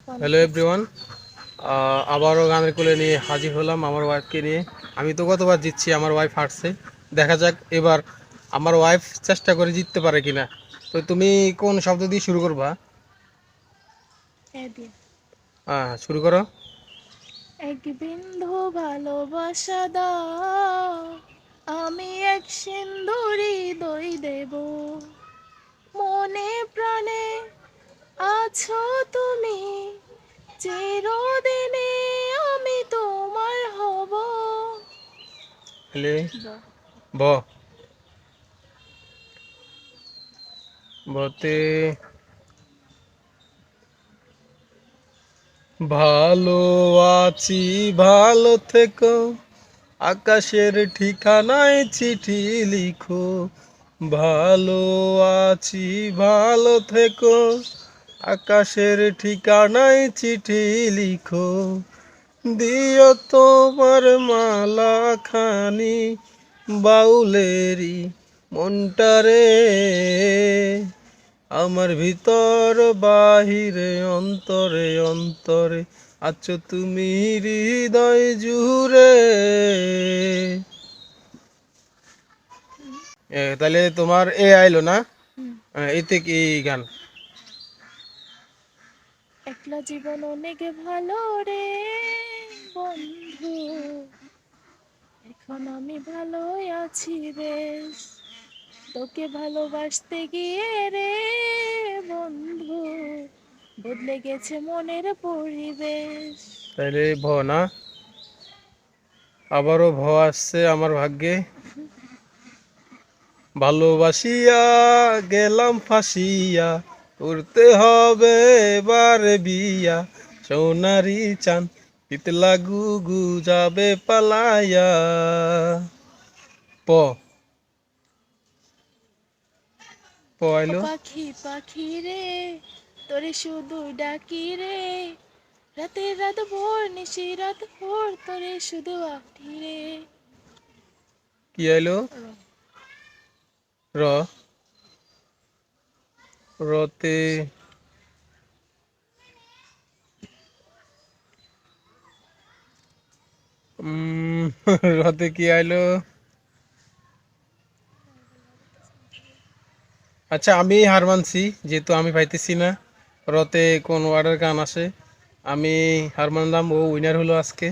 Hello everyone, আবারও গানের কোলে নিয়ে হাজির হলাম আমার ওয়াইফকে নিয়ে। আমি তো গতবার জিতছি, আমার ওয়াইফ হারছে। দেখা যাক এবার আমার ওয়াইফ চেষ্টা করে জিততে পারে কিনা। তো তুমি কোন শব্দ দিয়ে শুরু করবা? হ্যাঁ, শুরু করো। এক বিন্দু ভালোবাসা দাও, আমি এক সিন্দুরি দই দেব। মনে প্রাণে আছো তুমি, চিরদিনে আমি তোমার হব। হলে ব বতে ভালো আছি, ভালো থেকো, আকাশের ঠিকানায় চিঠি লিখো। ভালো আছি, ভালো থেকো, আকাশের ঠিকানায় চিঠি লিখো। দিও তোমার মালা খানি বাউলেরই মনটারে, আমার ভিতর বাহিরে অন্তরে অন্তরে আছো তুমি হৃদয় জুড়ে। তাহলে তোমার এ আইলো না? এতে কি গান? একলা জীবন অনেক ভালো রে বন্ধু, এখন আমি ভালোই আছি বেশ। তোকে ভালোবাসতে গিয়ে রে বন্ধু, বদলে গেছে মনের পরিবেশ। তাহলে ভ না, আবারও ভ আসছে আমার ভাগ্যে। ভালোবাসিয়া গেলাম ফাঁসিয়া, উড়তে হবে এবারে বিয়া। সোনারি চান তিতলা গুগু যাবে পালাইয়া। প প ও আইলো। পাখি পাখি রে, তোরে শুধু ডাকি রে, রাতের রাত ভোর নিশি রাত ভোর তোরে শুধু আঁকি রে। কি আইলো? র রতে উম রতে কি আইলো? আচ্ছা, আমি হার মানছি, যেহেতু আমি পাইতেছি না রতে কোন ওয়ার্ডের গান আসে। আমি হার মানলাম, ও উইনার হলো আজকে।